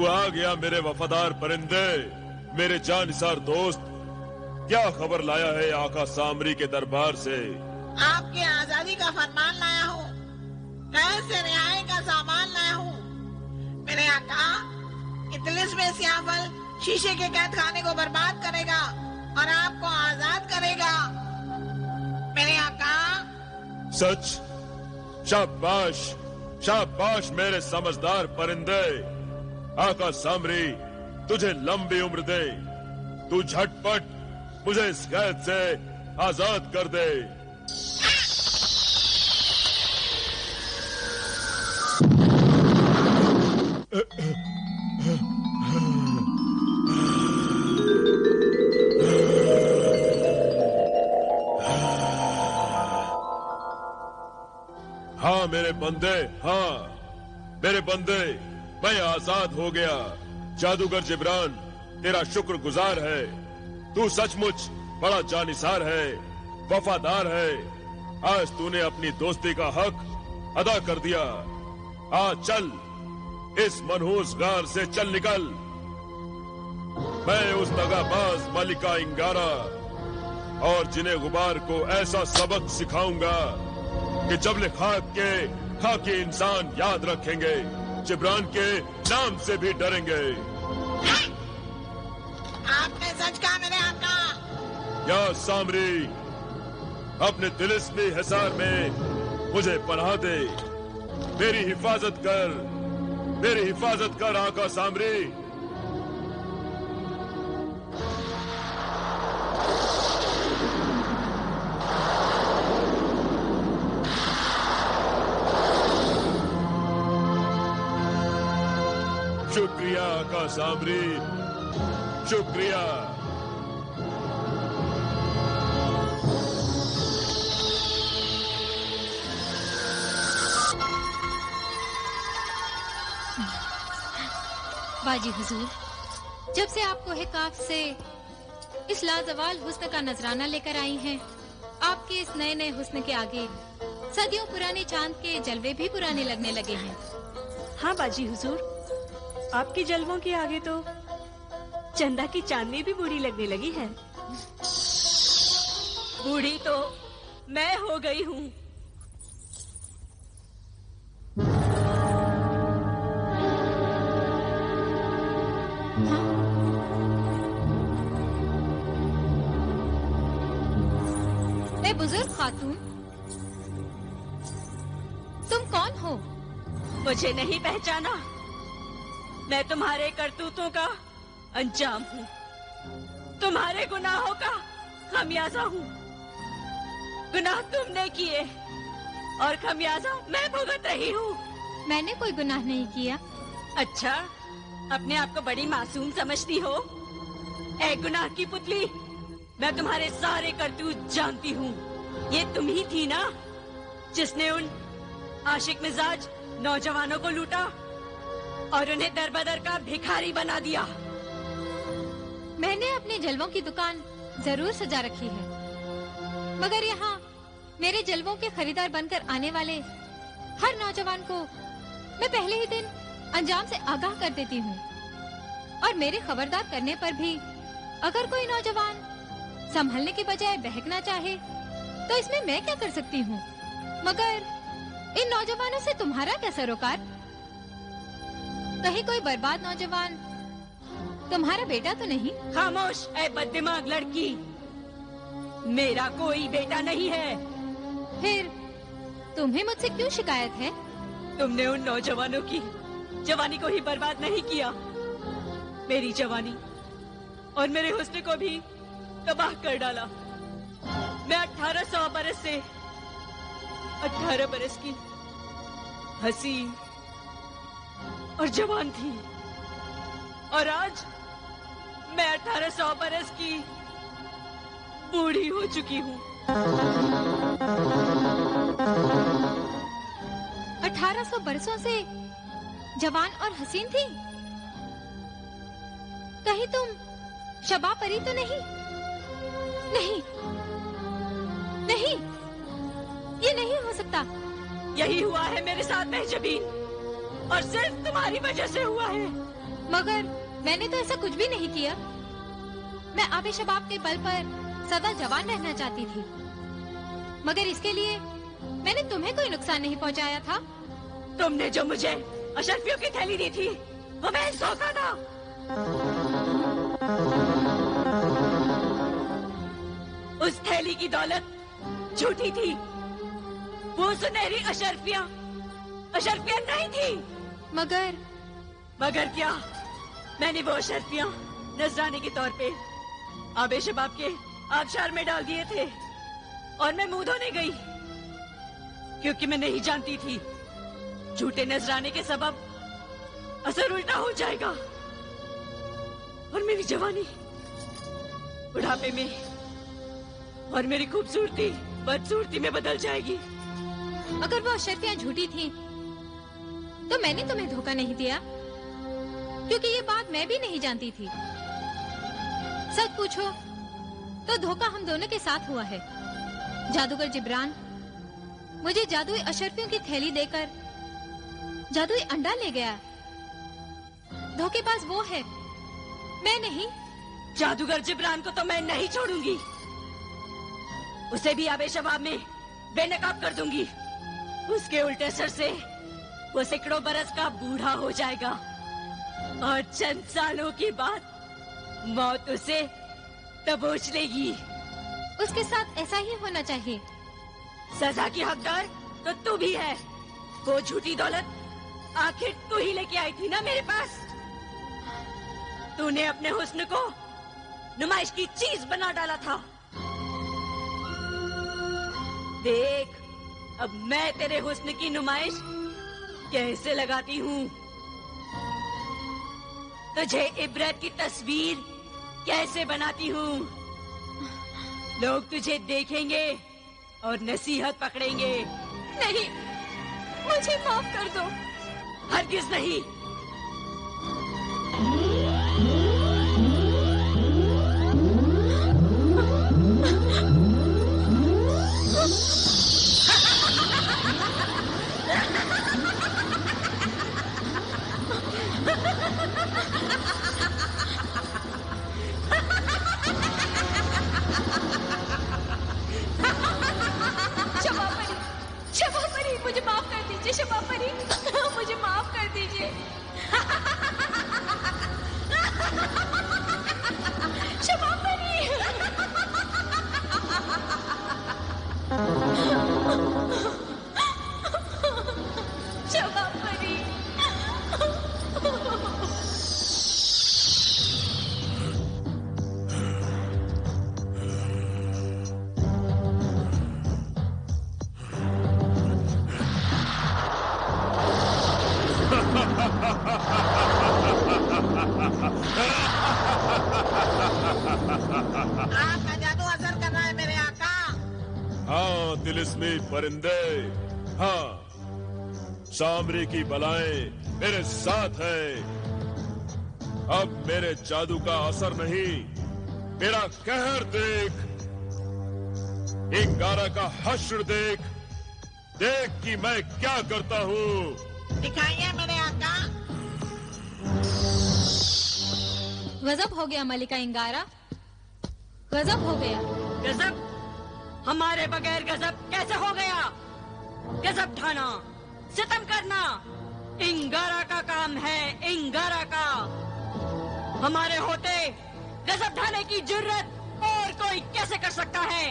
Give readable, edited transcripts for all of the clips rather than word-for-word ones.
तू आ गया मेरे वफादार परिंदे, मेरे जानिसार दोस्त। क्या खबर लाया है आका सामरी के दरबार से? आपकी आजादी का फरमान लाया हूँ, कैद से रिहाई का सामान लाया हूँ। मेरे आका, इतलिस में सियाफल शीशे के कैद खाने को बर्बाद करेगा और आपको आजाद करेगा। मेरे आका। सच? शाबाश, शाबाश मेरे समझदार परिंदे। आका सामरी तुझे लंबी उम्र दे। तू झटपट मुझे इस कैद से आजाद कर दे। हाँ मेरे बंदे, हाँ मेरे बंदे, मैं आजाद हो गया। जादूगर जिब्रान तेरा शुक्रगुजार है। तू सचमुच बड़ा जानिसार है, वफादार है। आज तूने अपनी दोस्ती का हक अदा कर दिया। आज चल, इस मनहूस गार से चल निकल। मैं उस दगाबाज मलिका इंगारा और जिन्हें गुबार को ऐसा सबक सिखाऊंगा कि जबले खाकी इंसान याद रखेंगे, जिब्रान के नाम से भी डरेंगे। आपने सच कहा मेरे आका। या सामरी, अपने तिलिस्मी हिसार में मुझे पनाह दे। मेरी हिफाजत कर आका सामरी। शुक्रिया आका सामरी, शुक्रिया। बाजी हुजूर, जब से आप कोहे काफ से इस लाजवाल हुस्न का नजराना लेकर आई हैं, आपके इस नए नए हुस्न के आगे सदियों पुराने चांद के जलवे भी पुराने लगने लगे हैं। हाँ बाजी हुजूर, आपके जलवों के आगे तो चंदा की चांदनी भी बूढ़ी लगने लगी है। बूढ़ी तो मैं हो गई हूँ। बुजुर्ग खातून, तुम कौन हो? मुझे नहीं पहचाना? मैं तुम्हारे करतूतों का अंजाम हूँ, तुम्हारे गुनाहों का खमियाजा हूँ। गुनाह तुमने किए और खमियाजा मैं भुगत रही हूँ। मैंने कोई गुनाह नहीं किया। अच्छा, अपने आप को बड़ी मासूम समझती हो? ऐ गुनाह की पुतली, मैं तुम्हारे सारे करतूत जानती हूँ। ये तुम ही थी ना जिसने उन आशिक मिजाज नौजवानों को लूटा और उन्हें दरबदर का भिखारी बना दिया। मैंने अपने जलवों की दुकान जरूर सजा रखी है, मगर यहाँ मेरे जलवों के खरीदार बनकर आने वाले हर नौजवान को मैं पहले ही दिन अंजाम से आगाह कर देती हूँ। और मेरे खबरदार करने पर भी अगर कोई नौजवान संभलने के बजाय बहकना चाहे तो इसमें मैं क्या कर सकती हूँ? मगर इन नौजवानों से तुम्हारा क्या सरोकार? कहीं कोई बर्बाद नौजवान तुम्हारा बेटा तो नहीं? खामोश ऐ बददिमाग लड़की, मेरा कोई बेटा नहीं है। फिर तुम्हें मुझसे क्यों शिकायत है? तुमने उन नौजवानों की जवानी को ही बर्बाद नहीं किया, मेरी जवानी और मेरे हुस्न को भी तबाह कर डाला। मैं 1800 बरस से 18 बरस की हसीन और जवान थी, और आज मैं 1800 बरस की बूढ़ी हो चुकी हूँ। 1800 बरसों से जवान और हसीन थी? कहीं तुम शबा परी तो नहीं? नहीं, नहीं, ये नहीं हो सकता। यही हुआ है मेरे साथ महजबीन, और सिर्फ तुम्हारी वजह से हुआ है। मगर मैंने तो ऐसा कुछ भी नहीं किया। मैं आबे-शबाब के बल पर सदा जवान रहना चाहती थी, मगर इसके लिए मैंने तुम्हें कोई नुकसान नहीं पहुंचाया था। तुमने जो मुझे अशरफियों की थैली दी थी वो मैं धोखा था। उस थैली की दौलत झूठी थी। वो सुनहरी अशरफियां नहीं थी। मगर क्या? मैंने वो अशरफियां नजराने के तौर पे आबे-शबाब के आबशार में डाल दिए थे और मैं मुंह धोने गई, क्योंकि मैं नहीं जानती थी झूठे नजराने के सबब असर उल्टा हो जाएगा और मेरी जवानी बुढ़ापे में और मेरी खूबसूरती बदसूरती में बदल जाएगी। अगर वो अशरफियां झूठी थी तो मैंने तुम्हें धोखा नहीं दिया, क्योंकि ये बात मैं भी नहीं जानती थी। सच पूछो तो धोखा हम दोनों के साथ हुआ है। जादूगर जिब्रान मुझे जादुई अशरफियों की थैली देकर जादुई अंडा ले गया। धोखेबाज वो है, मैं नहीं। जादूगर जिब्रान को तो मैं नहीं छोड़ूंगी। उसे भी आबे-शबाब में बेनकाब कर दूंगी। उसके उल्टे सर से वो सैकड़ों बरस का बूढ़ा हो जाएगा और चंद सालों के बाद मौत उसे दबोच लेगी। उसके साथ ऐसा ही होना चाहिए। सजा की हकदार तो तू भी है। वो झूठी दौलत आखिर तू ही लेके आई थी ना मेरे पास। तूने अपने हुस्न को नुमाइश की चीज बना डाला था। देख अब मैं तेरे हुस्न की नुमाइश कैसे लगाती हूँ। तुझे इबरत की तस्वीर कैसे बनाती हूँ। लोग तुझे देखेंगे और नसीहत पकड़ेंगे। नहीं, मुझे माफ कर दो। हरगिज नहीं। शबापरी, मुझे माफ कर दीजिए। शबापरी, मुझे माफ कर दीजिए। शबापरी, शबापरी। आपका जादू असर कर रहा है मेरे आका। हाँ तिलिस्मी परिंदे, हाँ सामरी की बलाएं मेरे साथ है। अब मेरे जादू का असर नहीं, मेरा कहर देख। इंगारा का हश्र देख। देख कि मैं क्या करता हूँ। दिखाइए मेरे आका। गजब हो गया मलिका इंगारा, गजब हो गया। गजब? हमारे बगैर गजब कैसे हो गया? गजब ढाना, सितम करना इंगारा का काम है, इंगारा का। हमारे होते गजब ढाने की जुर्रत और कोई कैसे कर सकता है?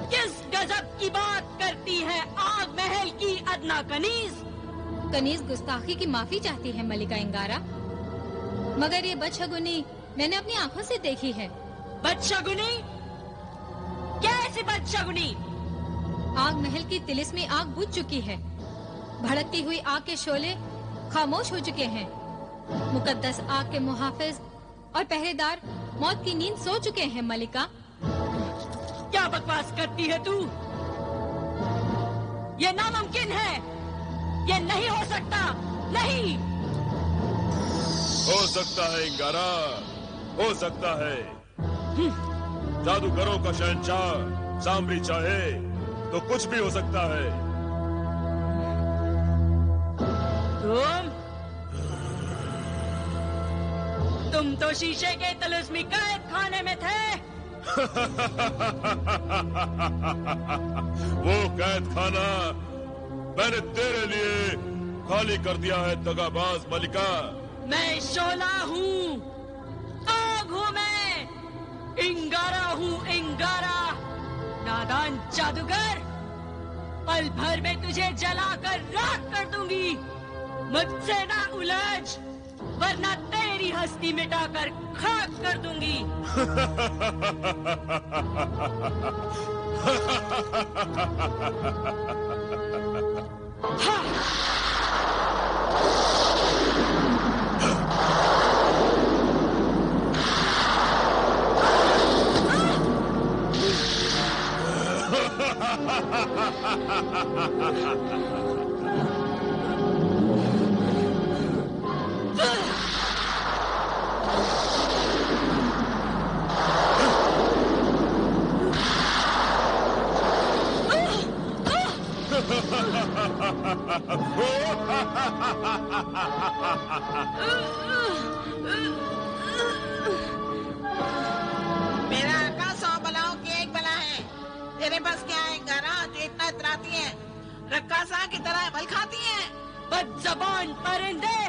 किस गजब की बात करती है आग महल की अदना कनीज? कनीज गुस्ताखी की माफी चाहती है मलिका इंगारा, मगर ये बदशगुनी मैंने अपनी आंखों से देखी है। बदशगुनी? क्या ऐसी बदशगुनी? आग महल की तिलिस्मी आग बुझ चुकी है। भड़कती हुई आग के शोले खामोश हो चुके हैं। मुकद्दस आग के मुहाफिज और पहरेदार मौत की नींद सो चुके हैं मलिका। क्या बकवास करती है तू? ये नामुमकिन है, ये नहीं हो सकता। नहीं हो सकता है इंगारा, हो सकता है। जादूगरों का शहंशाह सामरी चाहे तो कुछ भी हो सकता है। तुम तो शीशे के तिलिस्मी कैद खाने में थे। वो कैद खाना मैंने तेरे लिए खाली कर दिया है दगाबाज मलिका। मैं शोला हूँ, आग हूँ मैं, इंगारा हूँ इंगारा। नादान जादूगर, पल भर में तुझे जलाकर राख कर दूंगी। मुझसे ना उलझ, वरना तेरी हस्ती मिटाकर खाक कर दूंगी। मेरा आका 100 बलाओं की एक बला है। तेरे पास क्या है इंगारा जो इतना इतराती है, रक्कासा की तरह बल खाती है? बदज़बान परिंदे,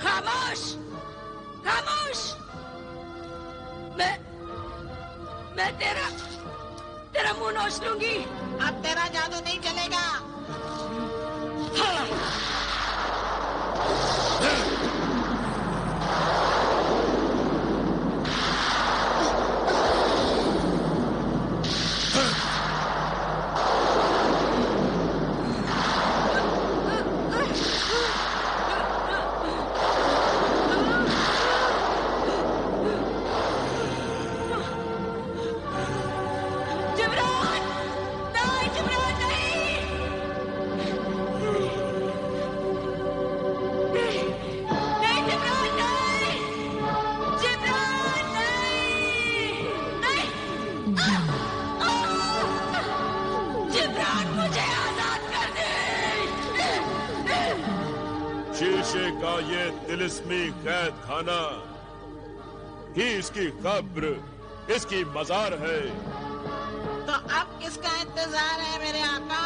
खामोश खामोश। मैं तेरा मुंह नोच लूंगी। अब तेरा जादू नहीं चलेगा। हाँ। शीशे का ये तिलिस्मी कैद खाना ही इसकी कब्र, इसकी मजार है। तो अब किसका इंतजार है मेरे आका?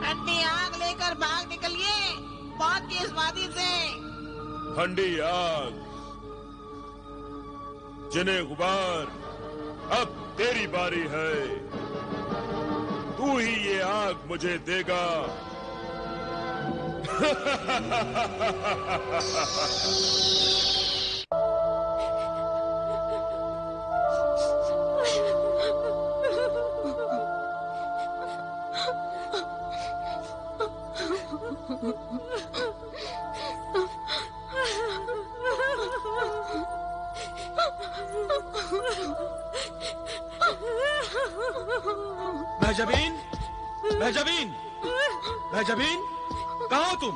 ठंडी आग लेकर भाग निकलिए मौत की इस वादी से। ठंडी आग, जिन्हें गुबार, अब तेरी बारी है। तू ही ये आग मुझे देगा। महजबीन, महजबीन, महजबीन, कहाँ हो तुम?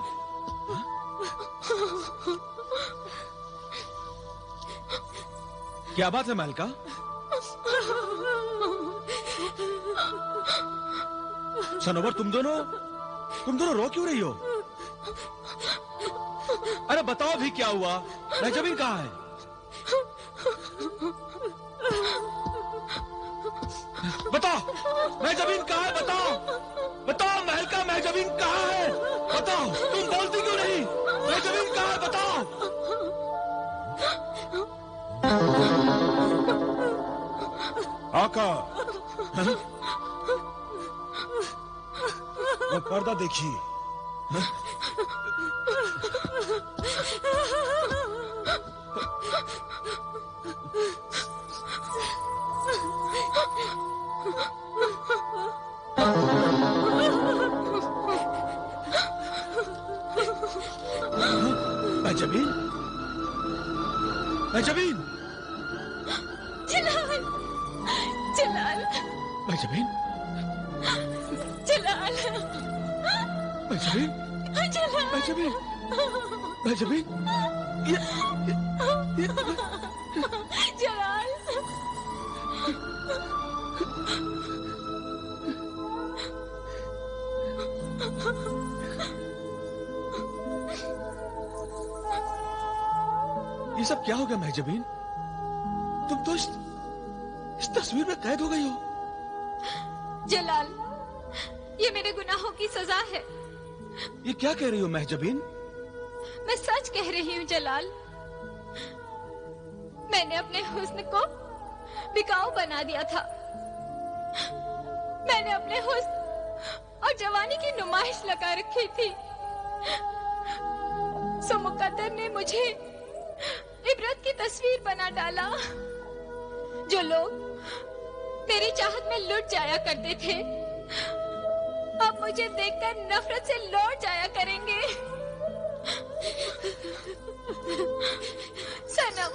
क्या बात है मालिका? सनोवर, तुम दोनों रो क्यों रही हो? अरे बताओ भी क्या हुआ? महजबीन कहाँ है? बताओ, महजबीन कहाँ है? बताओ महल का महजबीन कहाँ है? बताओ, तुम बोलती क्यों नहीं? महजबीन कहाँ है? बताओ। आका, वो पर्दा देखिए। महजबीन, महजबीन, जलाल, जलाल, महजबीन, जलाल, महजबीन, जलाल, महजबीन, महजबीन, जलाल। ये सब क्या हो गया महजबीन? तुम तो इस तस्वीर में कैद हो गई हो। जलाल, ये मेरे गुनाहों की सजा है। ये क्या कह रही हो महजबीन? मैं सच कह रही हूँ जलाल। मैंने अपने हुस्न को बिकाऊ बना दिया था। मैंने अपने हुस्न और जवानी की नुमाइश लगा रखी थी। सो मुकद्दर ने मुझे इबरत की तस्वीर बना डाला। जो लोग मेरी चाहत में लुट जाया करते थे, अब मुझे देखकर नफरत से लौट जाया करेंगे। सनम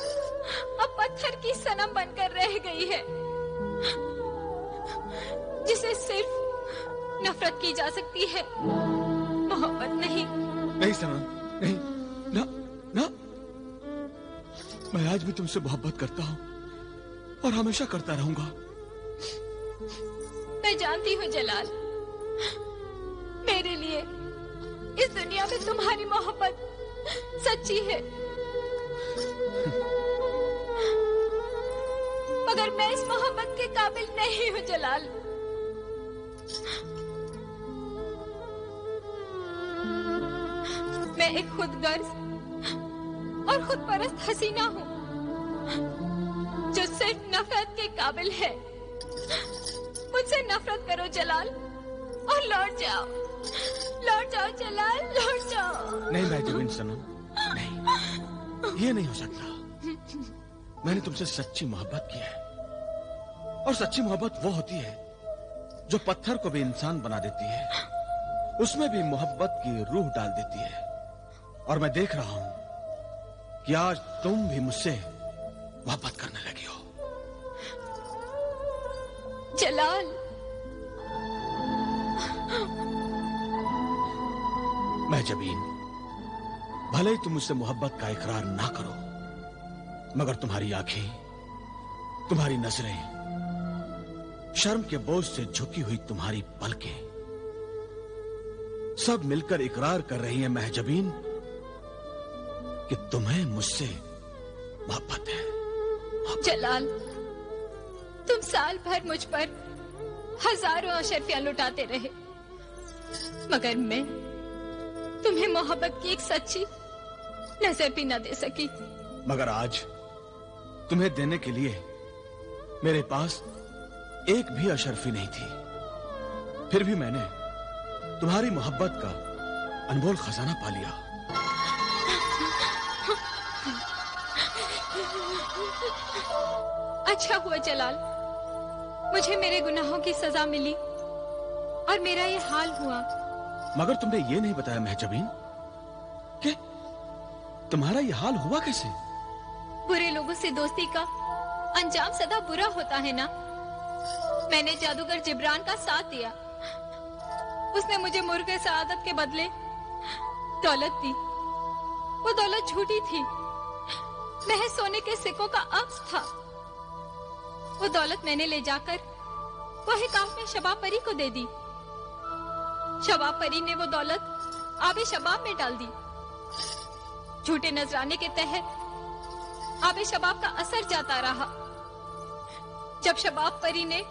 अब पत्थर की सनम बनकर रह गई है, जिसे सिर्फ नफरत की जा सकती है, मोहब्बत नहीं। नहीं सनम, नहीं, ना ना, मैं आज भी तुमसे मोहब्बत करता हूँ और हमेशा करता रहूंगा। मैं जानती हूँ जलाल, मेरे लिए इस दुनिया में तुम्हारी मोहब्बत सच्ची है, मगर मैं इस मोहब्बत के काबिल नहीं हूँ जलाल। मैं एक खुदगर्ज और खुदपरस्त हसीना हूँ, जो सिर्फ नफरत के काबिल है। मुझसे नफरत करो जलाल और लौट जाओ, लौट जाओ जलाल, लौट जाओ। नहीं महजबीन सनम, नहीं, ये नहीं हो सकता। मैंने तुमसे सच्ची मोहब्बत की है, और सच्ची मोहब्बत वो होती है जो पत्थर को भी इंसान बना देती है, उसमें भी मोहब्बत की रूह डाल देती है। और मैं देख रहा हूं कि आज तुम भी मुझसे मोहब्बत करने लगी हो। जलाल, महजबीन, भले ही तुम मुझसे मोहब्बत का इकरार ना करो, मगर तुम्हारी आंखें, तुम्हारी नजरें, शर्म के बोझ से झुकी हुई तुम्हारी पलकें, सब मिलकर इकरार कर रही हैं महजबीन कि तुम्हें मुझसे मोहब्बत है। जलाल, तुम साल भर मुझ पर हजारों अशर्फियां लुटाते रहे, मगर मैं तुम्हें मोहब्बत की एक सच्ची नजर भी न दे सकी। मगर आज तुम्हें देने के लिए मेरे पास एक भी अशर्फी नहीं थी, फिर भी मैंने तुम्हारी मोहब्बत का अनमोल खजाना पा लिया। अच्छा हुआ जलाल, मुझे मेरे गुनाहों की सजा मिली और मेरा ये हाल हुआ। मगर तुमने ये नहीं बताया महजबीन कि तुम्हारा ये हाल हुआ कैसे? बुरे लोगों से दोस्ती का अंजाम सदा बुरा होता है ना। मैंने जादूगर जिब्रान का साथ दिया, उसने मुझे मुर्गे सआदत के बदले दौलत दी। वो दौलत झूठी थी, महज सोने के सिक्कों का अक्स था। वो दौलत मैंने ले जाकर वही काफ में शबाब परी को दे दी। शबाब परी ने वो दौलत आबे शबाब में डाल दी। झूठे नजराने के तहत आबे शबाब का असर जाता रहा। जब शबाब परी ने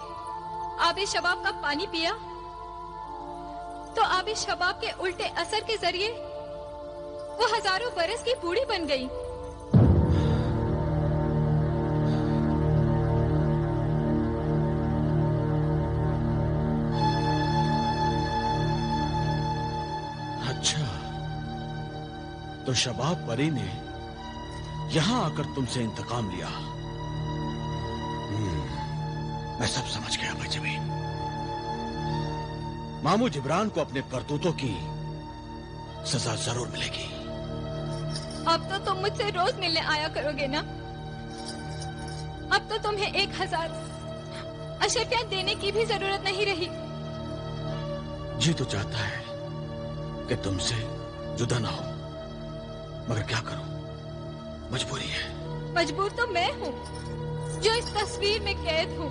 आबे शबाब का पानी पिया तो आबे शबाब के उल्टे असर के जरिए वो हजारों बरस की बूढ़ी बन गई। अच्छा, तो शबाब परी ने यहां आकर तुमसे इंतकाम लिया। मैं सब समझ गया महजबीन। मामू जिब्रान को अपने करतूतों की सजा जरूर मिलेगी। अब तो तुम मुझसे रोज मिलने आया करोगे ना। अब तो तुम्हें 1000 अशर्फियां देने की भी जरूरत नहीं रही। जी तो चाहता है कि तुमसे जुदा ना हो, मगर क्या करूं, मजबूरी है। मजबूर तो मैं हूँ जो इस तस्वीर में कैद हूँ।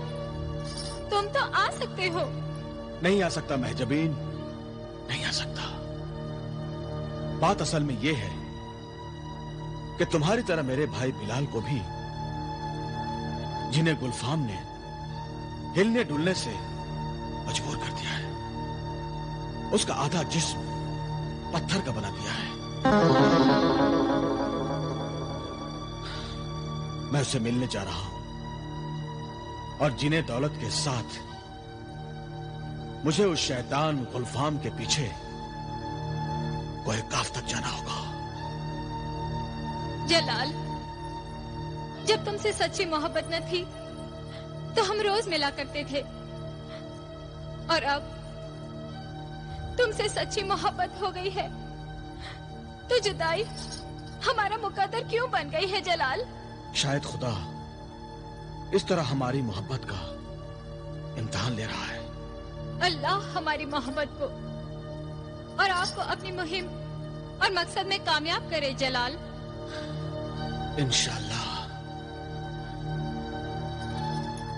तुम तो आ सकते हो। नहीं आ सकता महजबीन, नहीं आ सकता। बात असल में यह है कि तुम्हारी तरह मेरे भाई बिलाल को भी, जिन्हें गुलफाम ने हिलने डुलने से मजबूर कर दिया है, उसका आधा जिस्म पत्थर का बना दिया है। मैं उससे मिलने जा रहा हूं और जिन्हें दौलत के साथ मुझे उस शैतान गुलफाम के पीछे कोई काफ तक जाना होगा। जलाल, जब तुमसे सच्ची मोहब्बत न थी तो हम रोज मिला करते थे, और अब तुमसे सच्ची मोहब्बत हो गई है तो जुदाई हमारा मुकद्दर क्यों बन गई है जलाल? शायद खुदा इस तरह हमारी मोहब्बत का इम्तिहान ले रहा है। अल्लाह हमारी मोहब्बत को और आपको अपनी मुहिम और मकसद में कामयाब करे जलाल। इंशाअल्लाह।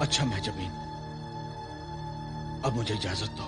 अच्छा महजबीन, अब मुझे इजाजत दो।